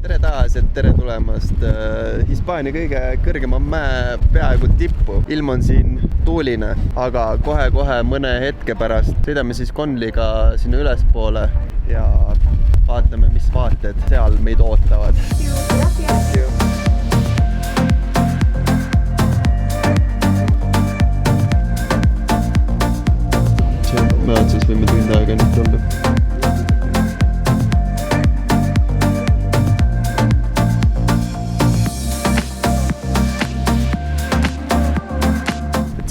tere taas, et tere tulemast Hispaania kõige kõrgema mäe peaaegu tippu. Ilm on siin tuuline, aga kohe-kohe mõne hetke pärast sõidame siis Conliga sinna ülespoole ja vaatame, mis vaated seal meid ootavad. Me otsas võime tund aega nüüd tulla.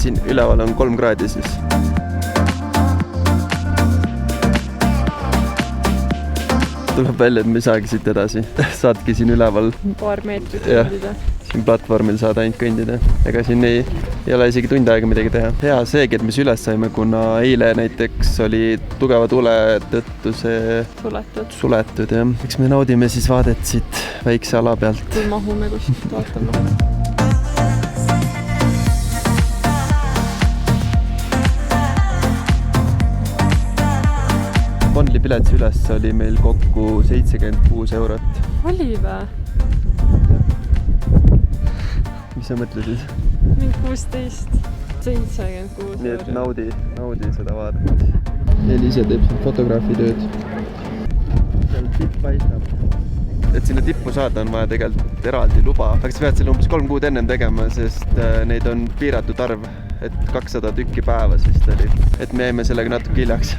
Siin üleval on 3 kraadi siis. Tuleb välja, et me ei saagi siit edasi. Saadki siin üleval. Paar meetrit kõndida. Siin platvormil saad ainult kõndida. Ega siin ei ole isegi tund aega midagi teha. Hea seegi, et me üles saime, kuna eile näiteks oli tugeva tule tõttu see suletud. Ja. Eks me naudime siis vaadet siit väikse ala pealt. Kui mahume kuskilt vaatama. Conli pilets üles oli meil kokku 76 eurot. Oli vä? Mis sa mõtlesid? Mingi 16. 76 Nii et naudi seda vaadet. Elise teeb siin fotograafitööd. Seal tipp paistab. Et sinna tippu saada on vaja tegelikult eraldi luba. Aga sa pead selle umbes 3 kuud ennem tegema, sest neid on piiratud arv. Et 200 tükki päevas vist oli. Et me jäime sellega natuke hiljaks.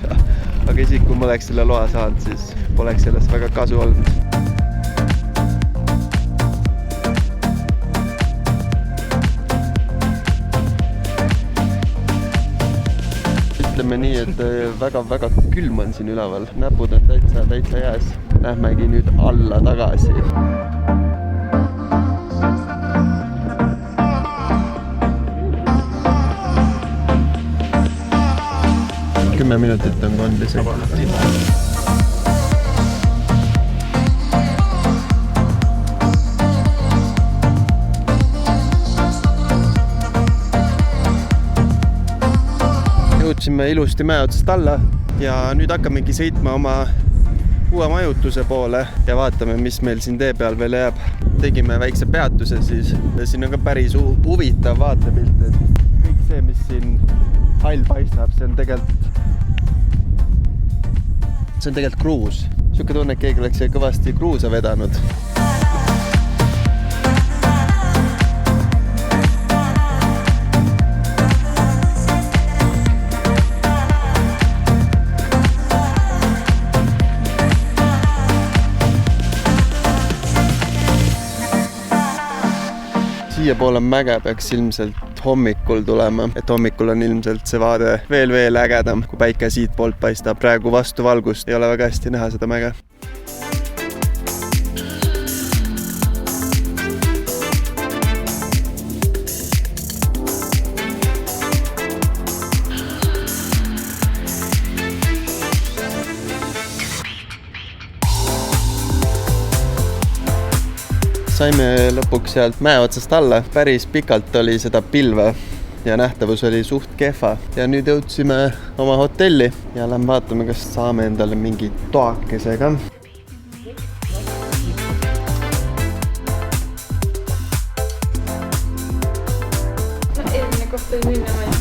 Aga isegi kui ma oleks selle loa saanud, siis poleks sellest väga kasu olnud. Ütleme nii, et väga külm on siin üleval. Näpud on täitsa jääs. Lähmegi nüüd alla tagasi. 10 minutit on Conli sõitnud. Jõudsime ilusti mäe otsast alla ja nüüd hakkamegi sõitma oma uue majutuse poole ja vaatame, mis meil siin tee peal veel jääb. Tegime väikse peatuse siis. Siin on ka päris huvitav vaatepilt, et kõik see, mis siin hall paistab, see on tegelikult kruus. Siuke tunne, et keegi oleks kõvasti kruusa vedanud. Siia poole mäge peaks ilmselt hommikul tulema, et hommikul on ilmselt see vaade veel ägedam, kui päike siit poolt paistab. Praegu vastu valgust ei ole väga hästi näha seda mäge. Saime lõpuks sealt mäe otsast alla. Päris pikalt oli seda pilve ja nähtavus oli suht kehva. Ja nüüd jõudsime oma hotelli ja lähme vaatame, kas saame endale mingi toakesega. Eelmine koht oli minna maja.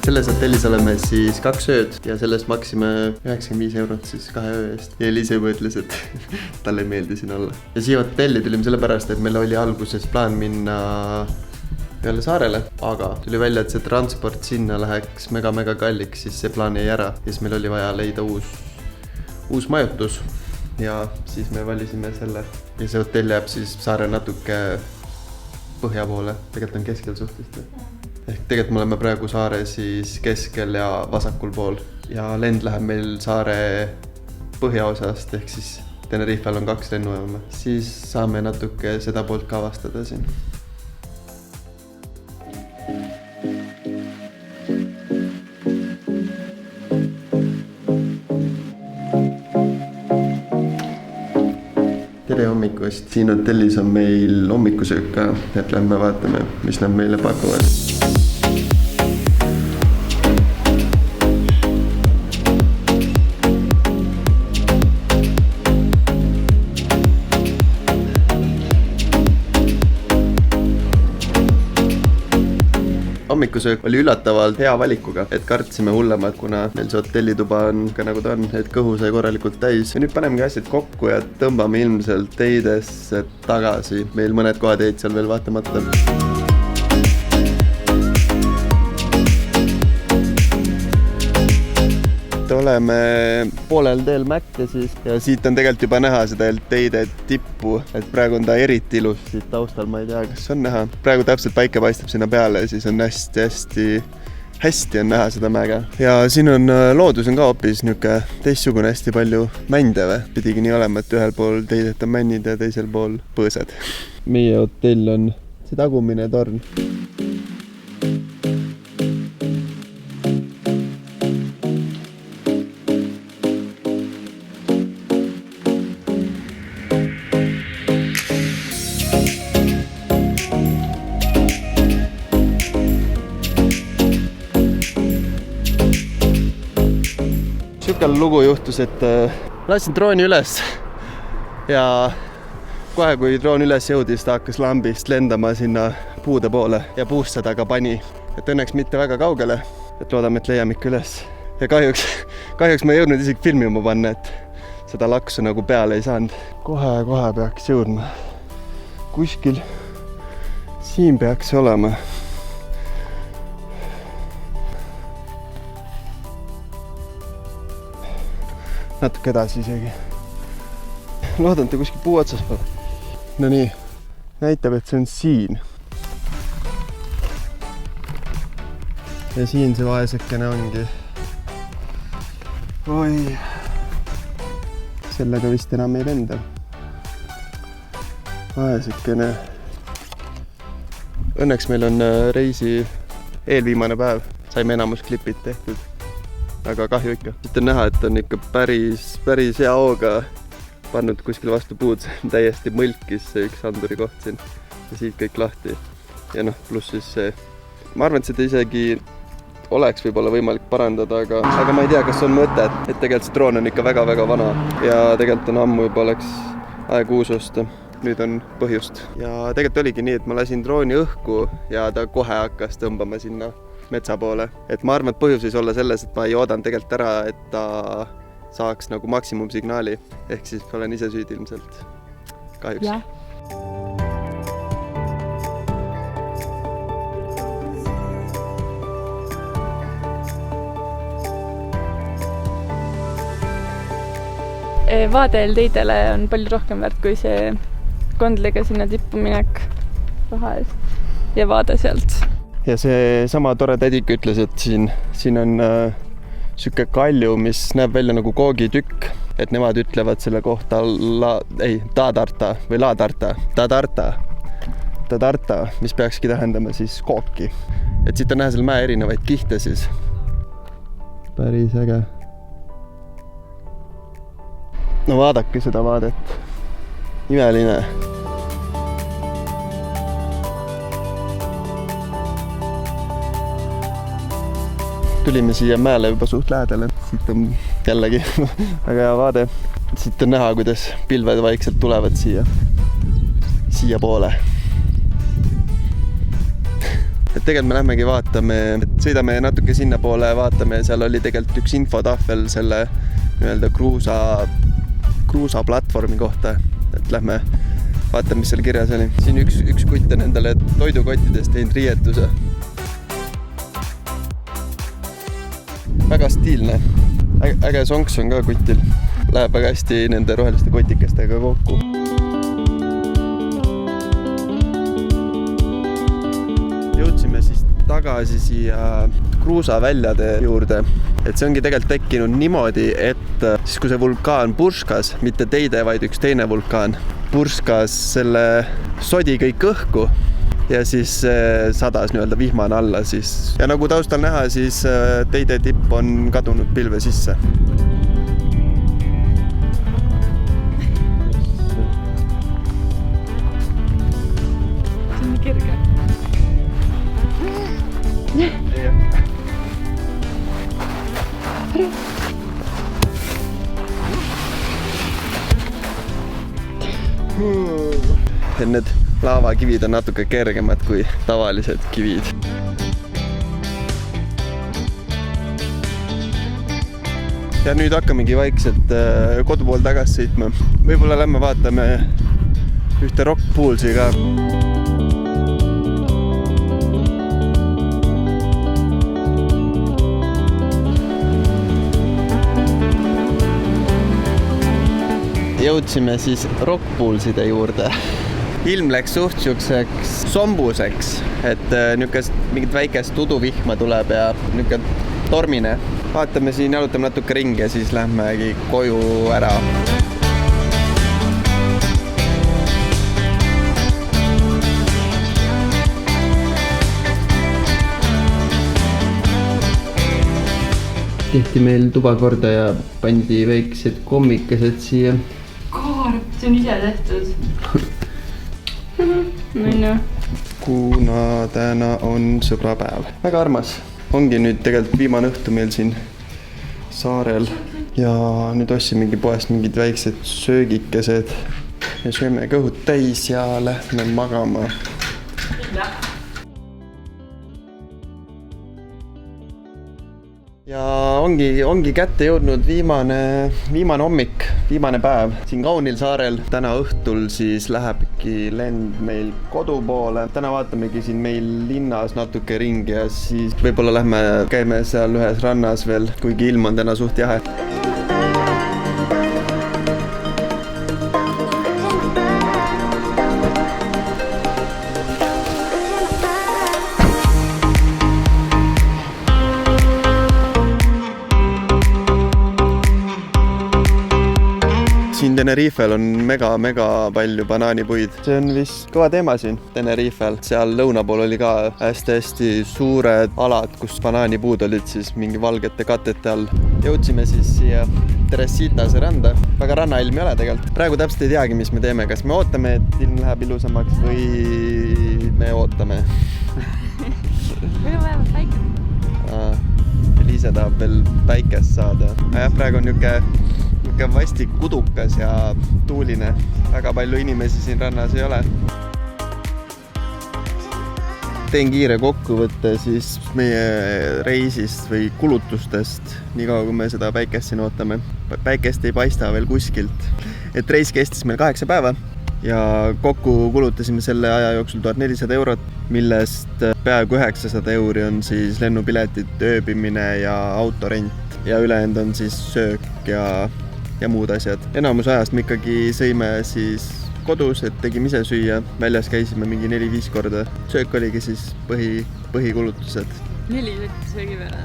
Selles hotellis oleme siis 2 ööd ja sellest maksime 95 eurot siis 2 öö eest. Ja Elise juba ütles, et talle ei meeldi siin olla. Ja siia hotelli tulime sellepärast, et meil oli alguses plaan minna peale saarele, aga tuli välja, et see transport sinna läheks mega kalliks, siis see plaan jäi ära. Ja siis meil oli vaja leida uus majutus ja siis me valisime selle. Ja see hotell jääb siis saare natuke põhja poole, tegelikult on keskel suhteliselt. Ehk tegelikult me oleme praegu saare siis keskel ja vasakul pool ja lend läheb meil saare põhjaosast, ehk siis Tenerifel on 2 lennujaama. Siis saame natuke seda poolt ka avastada siin. Tere hommikust! lauakast. Siin hotellis on meil hommikusöök ka, et lähme vaatame, mis nad meile pakuvad. Hommikusöök oli üllatavalt hea valikuga, et kartsime hullemat, kuna meil see hotellituba on ka nagu ta on, et kõhu sai korralikult täis. Ja nüüd panemegi asjad kokku ja tõmbame ilmselt teidesse tagasi. Meil mõned kohad jäid seal veel vaatamata. Oleme poolel teel Mäkke siis ja siit on tegelikult juba näha seda teide tippu, et praegu on ta eriti ilus siit taustal, ma ei tea, kas on näha. Praegu täpselt päike paistab sinna peale ja siis on hästi on näha seda mäge. Ja siin on loodus on ka hoopis niuke teistsugune, hästi palju mände või. Pidigi nii olema, et ühel pool teidet on männid ja teisel pool põõsad. Meie hotell on see tagumine torn. Sükal lugu juhtus, et lasin drooni üles ja kohe kui droon üles jõudis, ta hakkas lambist lendama sinna puude poole ja puust seda ka pani. Et õnneks mitte väga kaugele, et loodame, et leiame ikka üles. Ja kahjuks ma ei jõudnud isegi filmima panna, et seda laksu nagu peale ei saanud. Kohe peaks jõudma. Kuskil siin peaks olema. Natuke edasi isegi. Loodan, ta kuskil puu otsas pole. No nii, näitab, et see on siin. Ja siin see vaesekene ongi. Oi. Sellega vist enam ei lenda. Vaesekene. Õnneks meil on reisi eelviimane päev. Saime enamus klipid tehtud. Aga kahju ikka. Siit on näha, et on ikka päris hea hooga pannud kuskil vastu puud. Täiesti mõlkis see üks anduri koht siin. Ja siit kõik lahti. Ja pluss siis see. Ma arvan, et seda isegi oleks võib-olla võimalik parandada, aga ma ei tea, kas on mõte, et tegelikult see droon on ikka väga-väga vana. Ja tegelikult on ammu juba oleks aeg uus osta. Nüüd on põhjust. Ja tegelikult oligi nii, et ma lasin drooni õhku ja ta kohe hakkas tõmbama sinna metsa poole. Et ma arvan, et põhjus võis olla selles, et ma ei oodan tegelikult ära, et ta saaks nagu maksimumsignaali. Ehk siis olen ise süüdi ilmselt. Kahjuks. Yeah. Vaadel teidele on palju rohkem väärt kui see kondliga sinna tippu minek raha eest ja vaade sealt. Ja see sama tore tädik ütles, et siin on süke kalju, mis näeb välja nagu koogitükk, et nemad ütlevad selle kohta tadarta või laadarta, tadarta, mis peakski tähendama siis kooki. Et siit on näha selle mäe erinevaid kihte siis. Päris äge. No vaadake seda vaadet. Imeline. Tulime siia mäele juba suht lähedale. Siit on jällegi väga hea vaade. Siit on näha, kuidas pilved vaikselt tulevad siia poole. Et tegelikult me lähmegi vaatame, sõidame natuke sinna poole vaatame ja seal oli tegelikult üks infotahvel selle nii-öelda kruusa platvormi kohta. Et lähme vaatame, mis seal kirjas oli. Siin üks kutt on endale toidukottidest teinud riietuse. Väga stiilne. Äge sonks on ka kutil. Läheb väga hästi nende roheliste kotikestega kokku. Jõudsime siis tagasi siia kruusaväljade juurde. Et see ongi tegelikult tekkinud niimoodi, et siis kui see vulkaan purskas, mitte teide, vaid üks teine vulkaan, purskas selle sodi kõik õhku. Ja siis sadas nii-öelda vihmane alla siis. Ja nagu taustal näha, siis teide tipp on kadunud pilve sisse. Need laavakivid on natuke kergemad kui tavalised kivid. Ja nüüd hakkamegi vaikselt kodu pool tagasi sõitma. Võib-olla lähme vaatame ühte Rock Poolsi ka. Jõudsime siis Rock Poolside juurde. Ilm läks suht siukseks sombuseks, et niukest mingit väikest uduvihma tuleb ja niuke tormine. Vaatame siin, jalutame natuke ringi ja siis lähmegi koju ära. Tehti meil tuba korda ja pandi väiksed kommikesed siia. Kaar, see on ise tehtud. Minna. Kuna täna on sõbrapäev. Väga armas. Ongi nüüd tegelikult viimane õhtu meil siin saarel. Ja nüüd ostsimegi poest mingid väiksed söögikesed. Ja sööme kõhud täis ja lähme magama. Ja ongi kätte jõudnud viimane hommik, viimane päev siin kaunil saarel. Täna õhtul siis lähebki lend meil kodu poole. Täna vaatamegi siin meil linnas natuke ringi ja siis võib-olla lähme käime seal ühes rannas veel, kuigi ilm on täna suht jahe. Siin Tenerifel on mega palju banaanipuid. See on vist kõva teema siin Tenerifel. Seal lõuna pool oli ka hästi suured alad, kus banaanipuud olid siis mingi valgete katete all. Jõudsime siis siia Teresitase randa. Väga rannailm ei ole tegelikult. Praegu täpselt ei teagi, mis me teeme. Kas me ootame, et ilm läheb ilusamaks või me ootame? Meil on vaja päikest. Liisa tahab veel päikest saada. Praegu on niuke vastik kudukas ja tuuline. Väga palju inimesi siin rannas ei ole. Teen kiire kokkuvõtte siis meie reisist või kulutustest, nii kaua kui me seda päikest siin ootame. Päikest ei paista veel kuskilt. Et reis kestis meil 8 päeva ja kokku kulutasime selle aja jooksul 1400 €, millest peaaegu 900 € on siis lennupiletid, ööbimine ja autorent ja ülejäänud on siis söök ja muud asjad. Enamus ajast me ikkagi sõime siis kodus, et tegime ise süüa. Väljas käisime mingi 4-5 korda. Söök oligi siis põhikulutused. 4 sõtti söögi peale?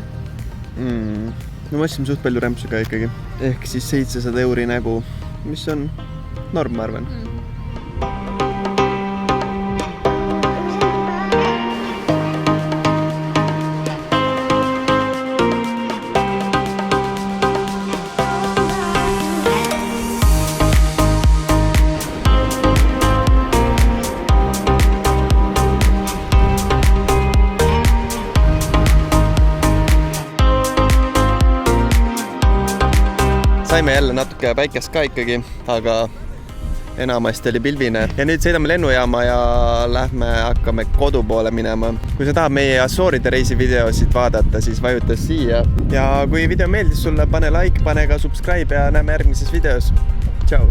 No ma ostsime suht palju rämpsu ka ikkagi. Ehk siis 700 € nägu, mis on norm, ma arvan. Saime jälle natuke päikest ka ikkagi, aga enamasti oli pilvine. Ja nüüd sõidame lennujaama ja hakkame kodu poole minema. Kui sa tahad meie Assooride reisi videosid vaadata, siis vajuta siia. Ja kui video meeldis sulle, pane like, pane ka subscribe ja näeme järgmises videos. Tšau!